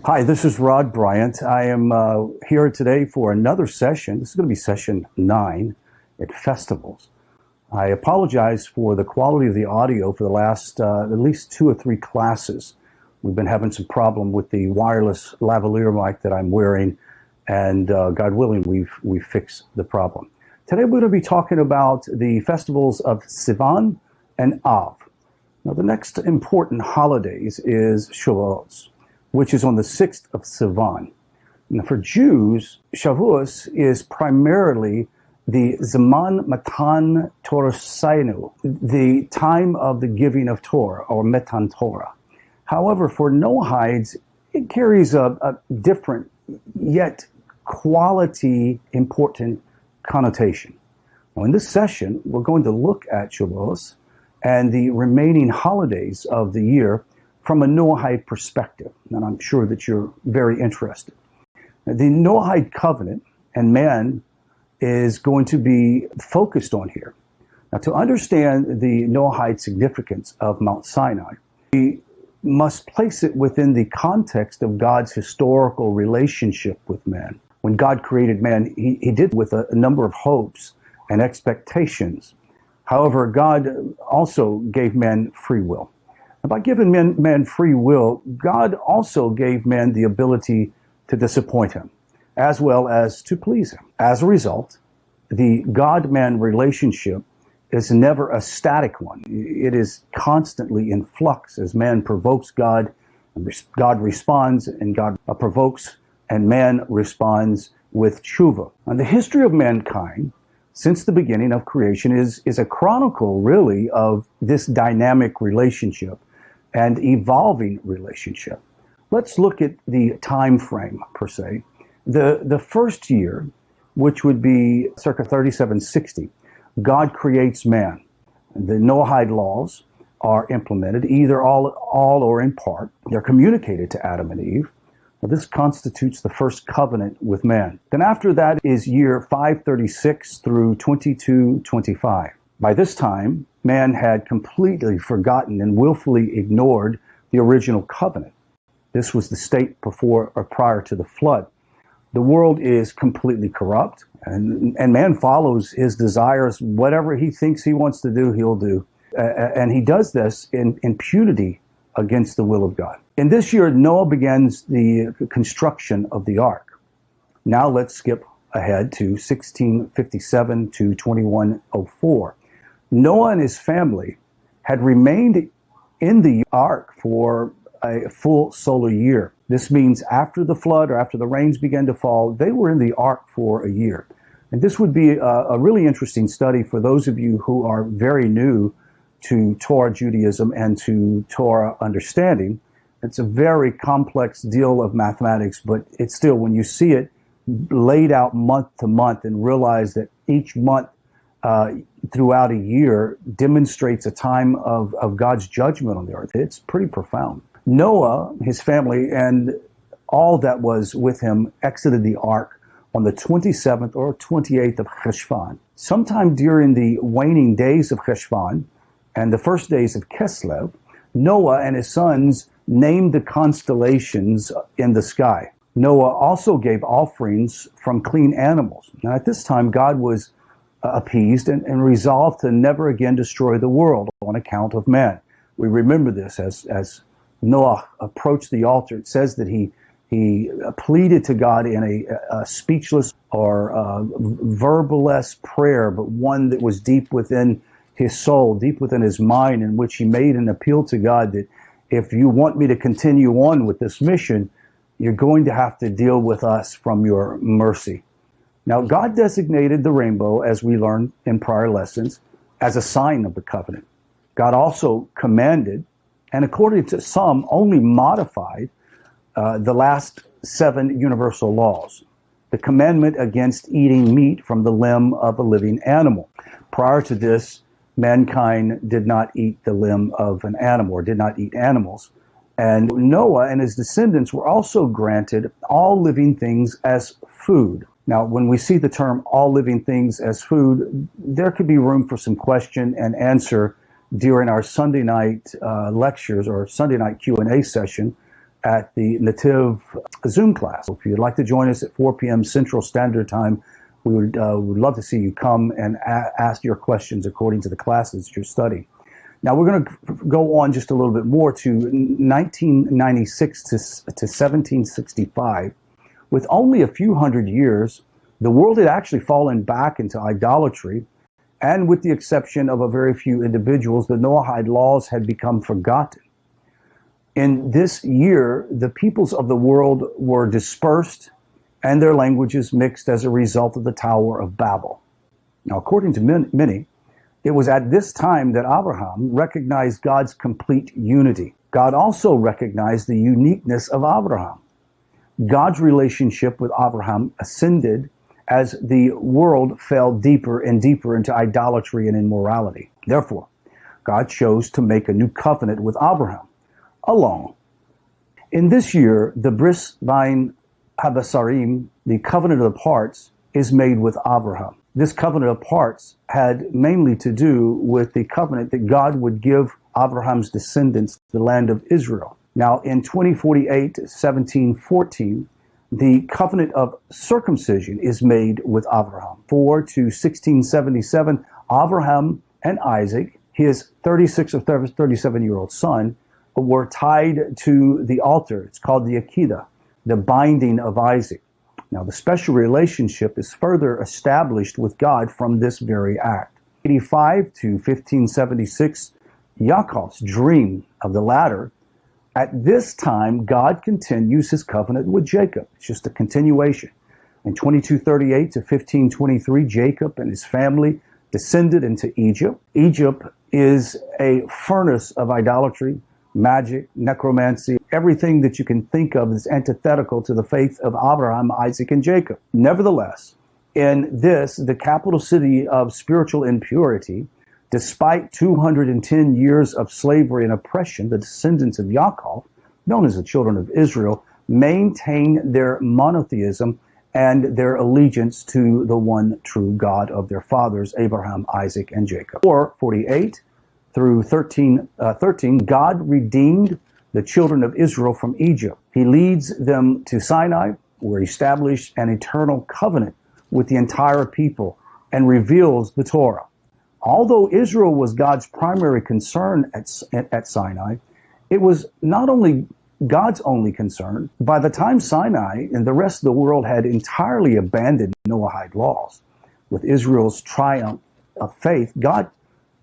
Hi, this is Rod Bryant. I am here today for another session. This is going to be session 9 at festivals. I apologize for the quality of the audio for the last at least 2 or 3 classes. We've been having some problem with the wireless lavalier mic that I'm wearing, and God willing, we've fixed the problem. Today we're going to be talking about the festivals of Sivan and Av. Now, the next important holidays is Shavuos, which is on the 6th of Sivan. Now, for Jews, Shavuos is primarily the Zaman Matan Torah, the time of the giving of Torah, or Matan Torah. However, for Noahides, it carries a different, yet quality important connotation. Now, in this session, we're going to look at Shavuos and the remaining holidays of the year from a Noahide perspective, and I'm sure that you're very interested. The Noahide covenant and man is going to be focused on here. Now, to understand the Noahide significance of Mount Sinai, we must place it within the context of God's historical relationship with man. When God created man, he did with a number of hopes and expectations. However, God also gave man free will. And by giving man free will, God also gave man the ability to disappoint him, as well as to please him. As a result, the God-man relationship is never a static one. It is constantly in flux as man provokes God, and God responds, and God provokes, and man responds with tshuva. And the history of mankind since the beginning of creation is a chronicle, really, of this dynamic relationship and evolving relationship. Let's look at the time frame, per se. The first year, which would be circa 3760, God creates man. The Noahide laws are implemented, either all or in part. They're communicated to Adam and Eve. Now, this constitutes the first covenant with man. Then after that is year 536 through 2225. By this time, man had completely forgotten and willfully ignored the original covenant. This was the state before or prior to the flood. The world is completely corrupt, and man follows his desires. Whatever he thinks he wants to do, he'll do. And he does this in impunity against the will of God. In this year, Noah begins the construction of the ark. Now let's skip ahead to 1657 to 2104. Noah and his family had remained in the ark for a full solar year. This means after the flood or after the rains began to fall, they were in the ark for a year. And this would be a really interesting study for those of you who are very new to Torah Judaism and to Torah understanding. It's a very complex deal of mathematics, but it's still, when you see it laid out month to month and realize that each month throughout a year demonstrates a time of God's judgment on the earth, it's pretty profound. Noah, his family, and all that was with him exited the ark on the 27th or 28th of Cheshvan. Sometime during the waning days of Cheshvan and the first days of Kislev, Noah and his sons named the constellations in the sky. Noah also gave offerings from clean animals. Now, at this time, God was appeased and resolved to never again destroy the world on account of man. We remember this as Noah approached the altar. It says that he pleaded to God in a speechless or verbaless prayer, but one that was deep within his soul, deep within his mind, in which he made an appeal to God that if you want me to continue on with this mission, you're going to have to deal with us from your mercy. Now, God designated the rainbow, as we learned in prior lessons, as a sign of the covenant. God also commanded, and according to some, only modified the last 7 universal laws. The commandment against eating meat from the limb of a living animal. Prior to this, mankind did not eat the limb of an animal, or did not eat animals. And Noah and his descendants were also granted all living things as food. Now, when we see the term all living things as food, there could be room for some question and answer during our Sunday night lectures or Sunday night Q&A session at the Nativ Zoom class. If you'd like to join us at 4 p.m. Central Standard Time, we would love to see you come and ask your questions according to the classes you're studying. Now, we're going to go on just a little bit more to 1996 to 1765. With only a few hundred years, the world had actually fallen back into idolatry, and with the exception of a very few individuals, the Noahide laws had become forgotten. In this year, the peoples of the world were dispersed and their languages mixed as a result of the Tower of Babel. Now, according to many, it was at this time that Abraham recognized God's complete unity. God also recognized the uniqueness of Abraham. God's relationship with Abraham ascended as the world fell deeper and deeper into idolatry and immorality. Therefore, God chose to make a new covenant with Abraham alone. In this year, the Bris Bein Habasarim, the covenant of the parts, is made with Abraham. This covenant of parts had mainly to do with the covenant that God would give Abraham's descendants the land of Israel. Now, in 2048, 1714, the covenant of circumcision is made with Abraham. 4 to 1677, Abraham and Isaac, his 36 or 37-year-old son, were tied to the altar. It's called the Akedah, the binding of Isaac. Now, the special relationship is further established with God from this very act. 85 to 1576, Yaakov's dream of the ladder. At this time, God continues his covenant with Jacob. It's just a continuation. In 2238 to 1523, Jacob and his family descended into Egypt. Egypt is a furnace of idolatry, magic, necromancy. Everything that you can think of is antithetical to the faith of Abraham, Isaac, and Jacob. Nevertheless, in this, the capital city of spiritual impurity, despite 210 years of slavery and oppression, the descendants of Yaakov, known as the children of Israel, maintain their monotheism and their allegiance to the one true God of their fathers, Abraham, Isaac, and Jacob. 448 through 13, God redeemed the children of Israel from Egypt. He leads them to Sinai, where he established an eternal covenant with the entire people and reveals the Torah. Although Israel was God's primary concern at Sinai, it was not only God's only concern. By the time Sinai and the rest of the world had entirely abandoned Noahide laws, with Israel's triumph of faith, God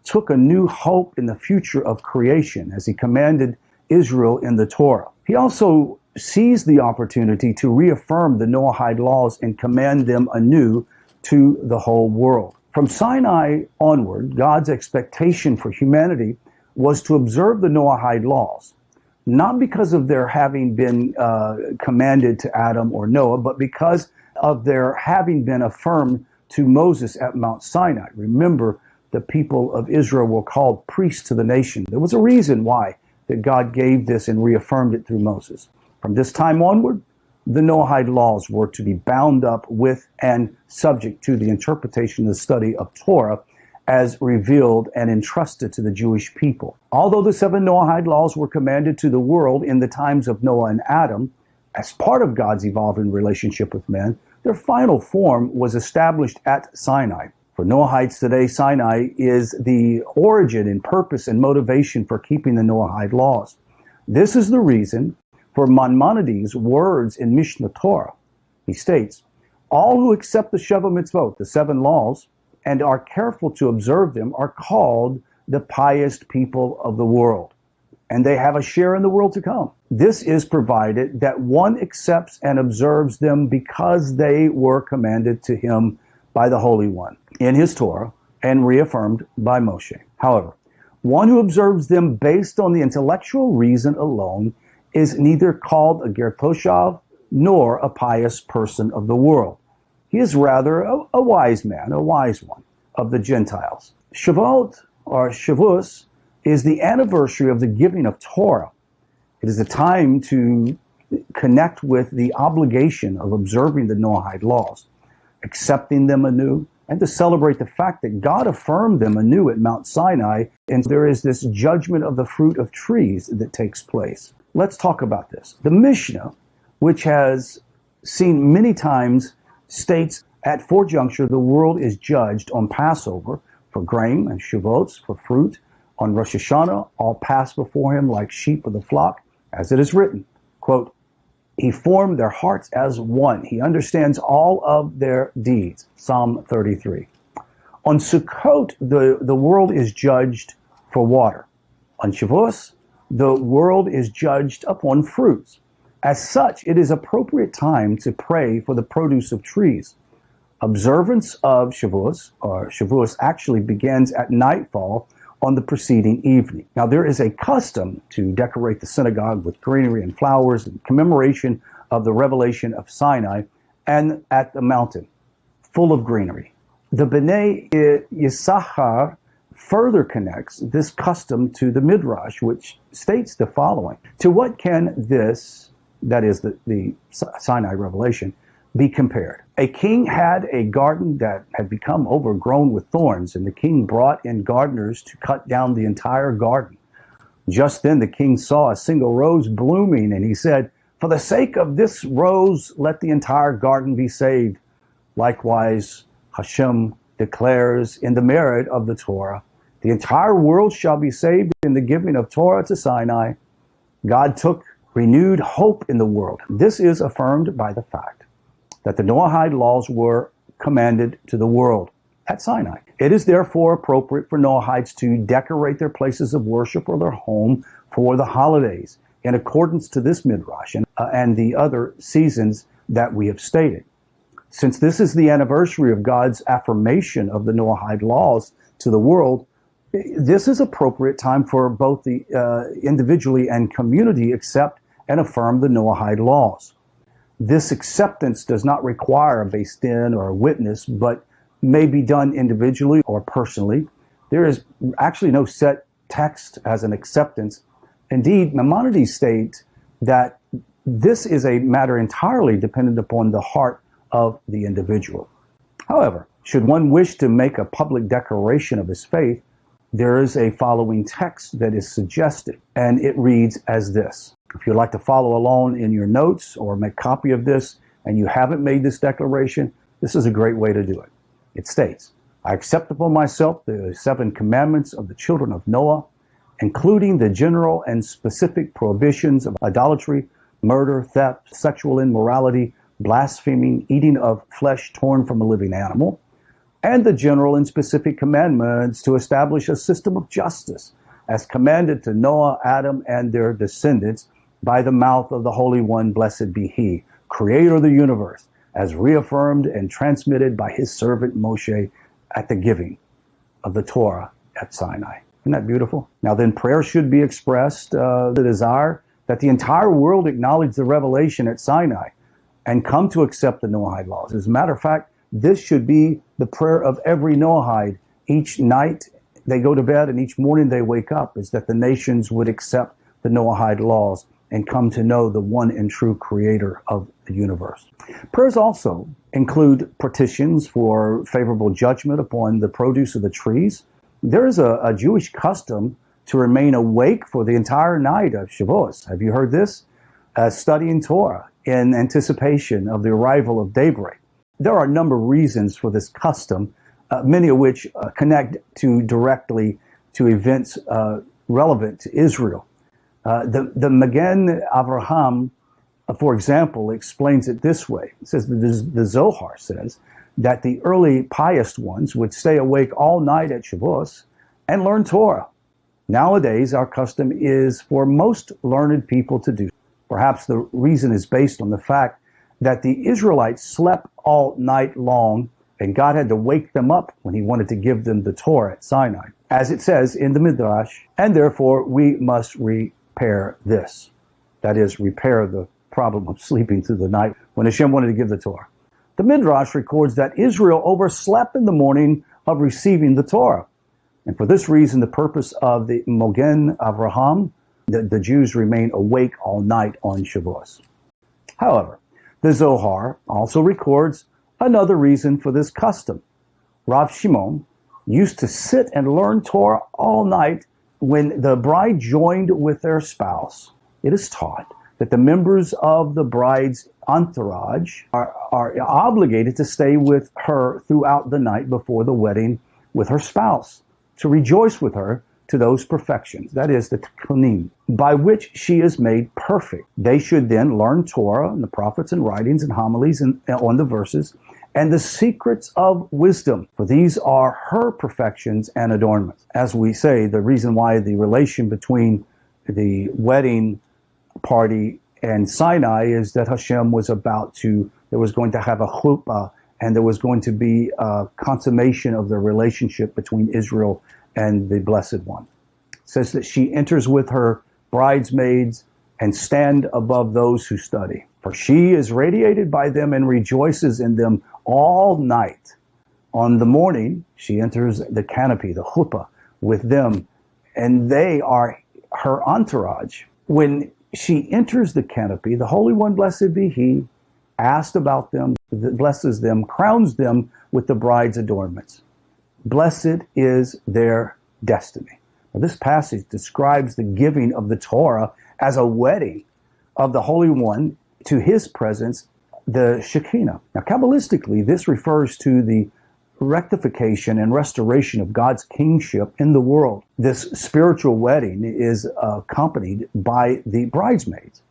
took a new hope in the future of creation as he commanded Israel in the Torah. He also seized the opportunity to reaffirm the Noahide laws and command them anew to the whole world. From Sinai onward, God's expectation for humanity was to observe the Noahide laws, not because of their having been commanded to Adam or Noah, but because of their having been affirmed to Moses at Mount Sinai. Remember, the people of Israel were called priests to the nation. There was a reason why that God gave this and reaffirmed it through Moses. From this time onward, the Noahide laws were to be bound up with and subject to the interpretation and the study of Torah as revealed and entrusted to the Jewish people. Although the 7 Noahide laws were commanded to the world in the times of Noah and Adam, as part of God's evolving relationship with men, their final form was established at Sinai. For Noahides today, Sinai is the origin and purpose and motivation for keeping the Noahide laws. This is the reason for Maimonides' words in Mishnah Torah. He states, all who accept the Sheva Mitzvot, the 7 laws, and are careful to observe them are called the pious people of the world, and they have a share in the world to come. This is provided that one accepts and observes them because they were commanded to him by the Holy One in his Torah and reaffirmed by Moshe. However, one who observes them based on the intellectual reason alone is neither called a ger toshav nor a pious person of the world. He is rather a wise man, a wise one of the Gentiles. Shavuot, or Shavuos, is the anniversary of the giving of Torah. It is a time to connect with the obligation of observing the Noahide laws, accepting them anew, and to celebrate the fact that God affirmed them anew at Mount Sinai, and there is this judgment of the fruit of trees that takes place. let's talk about this. The Mishnah, which has seen many times, states at Fort Juncture the world is judged on Passover for grain and Shavuot for fruit. On Rosh Hashanah, all pass before him like sheep of the flock, as it is written, quote, he formed their hearts as one. He understands all of their deeds. Psalm 33. On Sukkot, the world is judged for water. On Shavuos, the world is judged upon fruits. As such, it is appropriate time to pray for the produce of trees. Observance of Shavuos actually begins at nightfall on the preceding evening. Now, there is a custom to decorate the synagogue with greenery and flowers in commemoration of the revelation of Sinai and at the mountain, full of greenery. The Bnei Yisachar further connects this custom to the Midrash, which states the following. To what can this, that is the Sinai revelation, be compared? A king had a garden that had become overgrown with thorns, and the king brought in gardeners to cut down the entire garden. Just then the king saw a single rose blooming, and he said, for the sake of this rose, let the entire garden be saved. Likewise, Hashem declares in the merit of the Torah, the entire world shall be saved in the giving of Torah to Sinai. God took renewed hope in the world. This is affirmed by the fact that the Noahide laws were commanded to the world at Sinai. It is therefore appropriate for Noahides to decorate their places of worship or their home for the holidays in accordance to this midrash and the other seasons that we have stated. Since this is the anniversary of God's affirmation of the Noahide laws to the world, this is appropriate time for both the individually and community accept and affirm the Noahide laws. This acceptance does not require a beis din or a witness, but may be done individually or personally. There is actually no set text as an acceptance. Indeed, Maimonides states that this is a matter entirely dependent upon the heart of the individual. However, should one wish to make a public declaration of his faith, there is a following text that is suggested, and it reads as this. If you'd like to follow along in your notes or make a copy of this and you haven't made this declaration, this is a great way to do it. It states, I accept upon myself the 7 commandments of the children of Noah, including the general and specific prohibitions of idolatry, murder, theft, sexual immorality, blaspheming, eating of flesh torn from a living animal, and the general and specific commandments to establish a system of justice as commanded to Noah, Adam, and their descendants by the mouth of the Holy One, blessed be He, Creator of the universe, as reaffirmed and transmitted by His servant Moshe at the giving of the Torah at Sinai. Isn't that beautiful? Now then, prayer should be expressed, the desire that the entire world acknowledge the revelation at Sinai and come to accept the Noahide laws. As a matter of fact, this should be the prayer of every Noahide. Each night they go to bed and each morning they wake up, is that the nations would accept the Noahide laws and come to know the one and true creator of the universe. Prayers also include petitions for favorable judgment upon the produce of the trees. There is a Jewish custom to remain awake for the entire night of Shavuos. Have you heard this? Studying Torah in anticipation of the arrival of daybreak. There are a number of reasons for this custom, many of which connect directly to events relevant to Israel. The Magen Avraham, for example, explains it this way. It says the Zohar says that the early pious ones would stay awake all night at Shavuos and learn Torah. Nowadays, our custom is for most learned people to do. Perhaps the reason is based on the fact that the Israelites slept all night long and God had to wake them up when He wanted to give them the Torah at Sinai, as it says in the Midrash, and therefore we must repair this. That is, repair the problem of sleeping through the night when Hashem wanted to give the Torah. The Midrash records that Israel overslept in the morning of receiving the Torah. And for this reason, the purpose of the Magen Avraham, the Jews remain awake all night on Shavuos. However, the Zohar also records another reason for this custom. Rav Shimon used to sit and learn Torah all night when the bride joined with their spouse. it is taught that the members of the bride's entourage are obligated to stay with her throughout the night before the wedding with her spouse, to rejoice with her to those perfections, that is, the tikkunim, by which she is made perfect. They should then learn Torah and the prophets and writings and homilies on the verses and the secrets of wisdom, for these are her perfections and adornments. As we say, the reason why the relation between the wedding party and Sinai is that Hashem was there was going to have a chuppah, and there was going to be a consummation of the relationship between Israel and the Blessed One. It says that she enters with her bridesmaids and stand above those who study. For she is radiated by them and rejoices in them all night. On the morning, she enters the canopy, the chuppah, with them, and they are her entourage. When she enters the canopy, the Holy One, blessed be He, asks about them, blesses them, crowns them with the bride's adornments. Blessed is their destiny. Now, this passage describes the giving of the Torah as a wedding of the Holy One to His presence, the Shekinah. Now, Kabbalistically, this refers to the rectification and restoration of God's kingship in the world. This spiritual wedding is accompanied by the bridesmaids,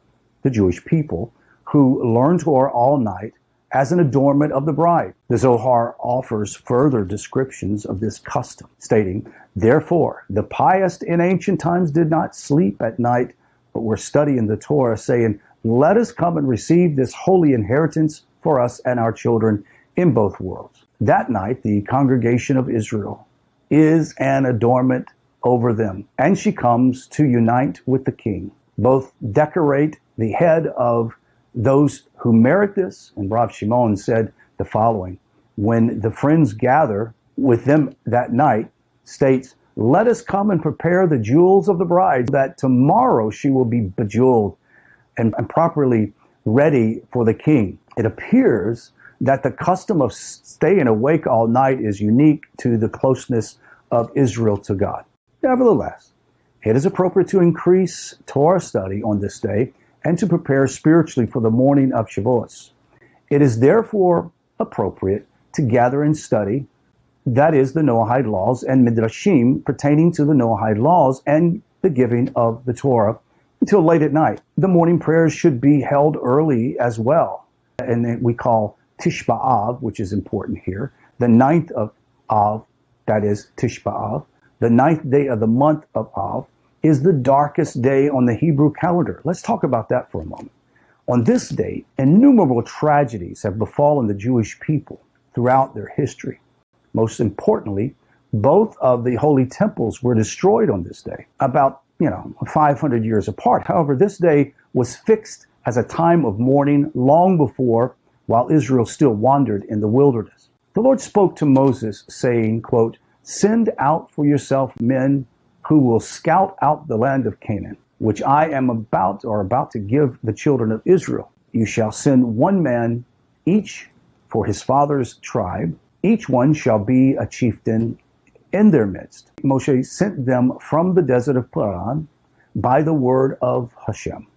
the Jewish people, who learn Torah all night as an adornment of the bride. The Zohar offers further descriptions of this custom, stating, therefore, the pious in ancient times did not sleep at night, but were studying the Torah, saying, let us come and receive this holy inheritance for us and our children in both worlds. That night, the congregation of Israel is an adornment over them, and she comes to unite with the king. Both decorate the head of those who merit this, and Rav Shimon said the following: when the friends gather with them that night, states, let us come and prepare the jewels of the bride, that tomorrow she will be bejeweled and properly ready for the king. It appears that the custom of staying awake all night is unique to the closeness of Israel to God. Nevertheless, it is appropriate to increase Torah study on this day and to prepare spiritually for the morning of Shavuos. It is therefore appropriate to gather and study, that is, the Noahide laws and Midrashim pertaining to the Noahide laws and the giving of the Torah until late at night. The morning prayers should be held early as well, and we call Tish B'Av, which is important here, the ninth of Av, that is Tish B'Av, the ninth day of the month of Av, is the darkest day on the Hebrew calendar. Let's talk about that for a moment. On this date, innumerable tragedies have befallen the Jewish people throughout their history. Most importantly, both of the holy temples were destroyed on this day, about 500 years apart. However, this day was fixed as a time of mourning long before, while Israel still wandered in the wilderness. The Lord spoke to Moses, saying, quote, send out for yourself men who will scout out the land of Canaan, which I am about to give the children of Israel. You shall send one man each for his father's tribe. Each one shall be a chieftain in their midst. Moshe sent them from the desert of Paran by the word of Hashem.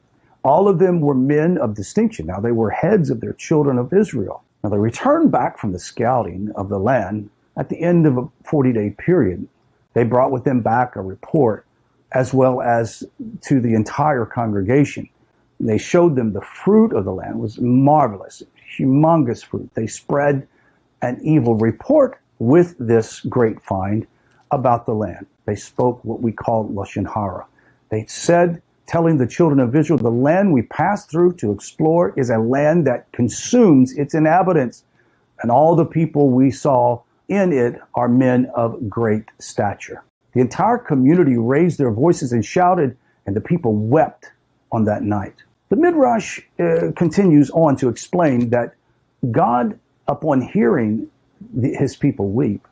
All of them were men of distinction. Now they were heads of their children of Israel. Now they returned back from the scouting of the land at the end of a 40-day period. They brought with them back a report as well as to the entire congregation. They showed them the fruit of the land. It was marvelous, humongous fruit. They spread an evil report with this great find about the land. They spoke what we call Lashon Hara. They said, telling the children of Israel, the land we passed through to explore is a land that consumes its inhabitants, and all the people we saw in it are men of great stature. The entire community raised their voices and shouted, and the people wept on that night. The Midrash continues on to explain that God, upon hearing his people weep,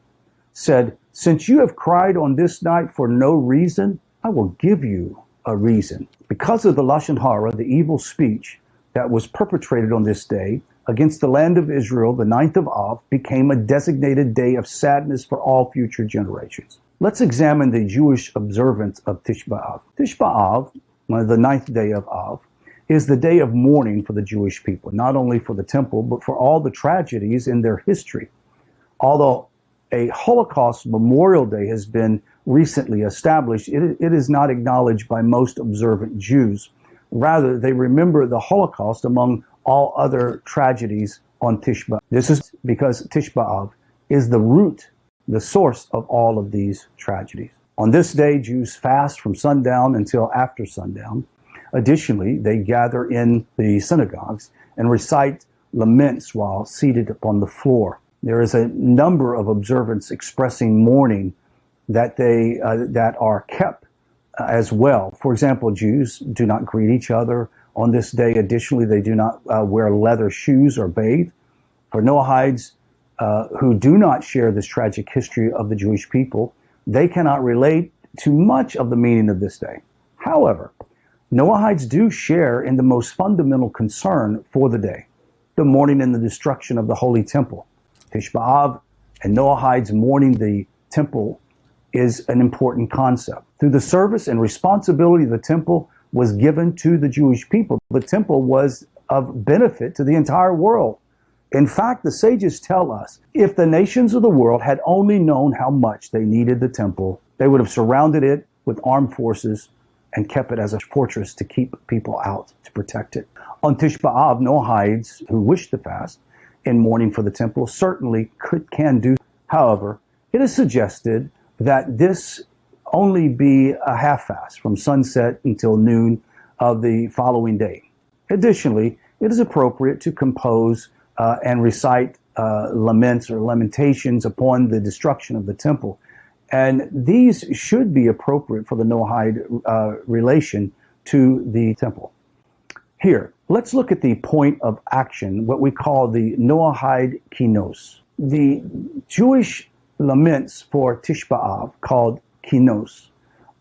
said, since you have cried on this night for no reason, I will give you a reason. Because of the Lashon Hara, the evil speech that was perpetrated on this day against the land of Israel, the 9th of Av became a designated day of sadness for all future generations. Let's examine the Jewish observance of Tish B'Av. Tish B'Av the ninth day of Av, is the day of mourning for the Jewish people, not only for the temple, but for all the tragedies in their history. Although a Holocaust Memorial Day has been recently established, it is not acknowledged by most observant Jews. Rather, they remember the Holocaust among all other tragedies on Tisha B'Av. This is because Tisha B'Av is the root, the source of all of these tragedies. On this day, Jews fast from sundown until after sundown. Additionally, they gather in the synagogues and recite laments while seated upon the floor. There is a number of observances expressing mourning that are kept as well. For example, Jews do not greet each other on this day. Additionally, they do not wear leather shoes or bathe. For Noahides who do not share this tragic history of the Jewish people, they cannot relate to much of the meaning of this day. However, Noahides do share in the most fundamental concern for the day, the mourning and the destruction of the Holy Temple. Tisha B'Av and Noahides mourning the temple is an important concept. Through the service and responsibility the temple was given to the Jewish people, the temple was of benefit to the entire world. In fact, the sages tell us, if the nations of the world had only known how much they needed the temple, they would have surrounded it with armed forces and kept it as a fortress to keep people out, to protect it. On Tisha B'Av, Noahides who wish to fast in mourning for the temple certainly can do. However, it is suggested that this only be a half fast from sunset until noon of the following day. Additionally, it is appropriate to compose and recite laments or lamentations upon the destruction of the temple. And these should be appropriate for the Noahide relation to the temple. Here, let's look at the point of action, what we call the Noahide Kinos. The Jewish laments for Tisha B'Av, called Kinos,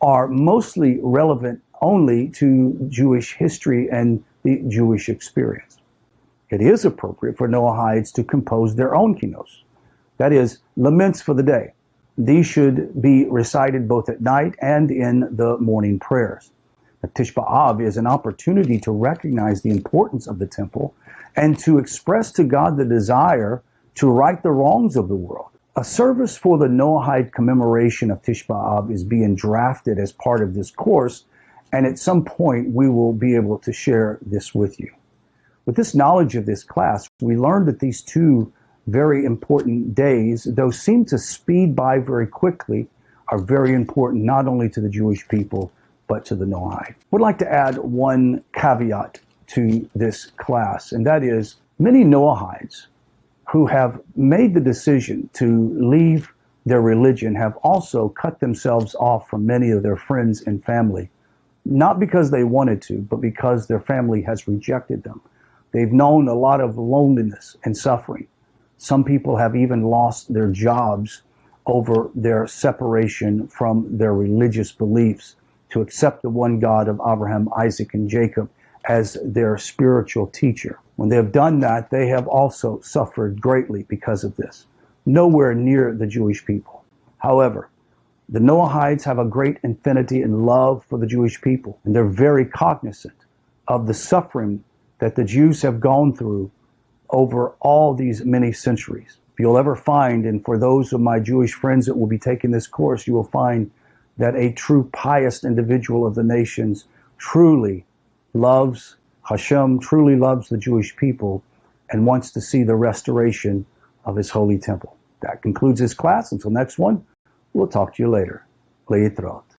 are mostly relevant only to Jewish history and the Jewish experience. It is appropriate for Noahides to compose their own Kinos, that is, laments for the day. These should be recited both at night and in the morning prayers. Tisha B'Av is an opportunity to recognize the importance of the temple and to express to God the desire to right the wrongs of the world. A service for the Noahide commemoration of Tisha B'Av is being drafted as part of this course, and at some point we will be able to share this with you. With this knowledge of this class, we learned that these two very important days, though seem to speed by very quickly, are very important not only to the Jewish people, but to the Noahide. I would like to add one caveat to this class, and that is many Noahides who have made the decision to leave their religion have also cut themselves off from many of their friends and family, not because they wanted to, but because their family has rejected them. They've known a lot of loneliness and suffering. Some people have even lost their jobs over their separation from their religious beliefs to accept the one God of Abraham, Isaac, and Jacob as their spiritual teacher. When they have done that, they have also suffered greatly because of this. Nowhere near the Jewish people. However, the Noahides have a great affinity and love for the Jewish people, and they're very cognizant of the suffering that the Jews have gone through over all these many centuries. If you'll ever find, and for those of my Jewish friends that will be taking this course, you will find that a true pious individual of the nations truly loves Hashem, truly loves the Jewish people, and wants to see the restoration of his holy temple. That concludes this class. Until next one, we'll talk to you later. Leitrot.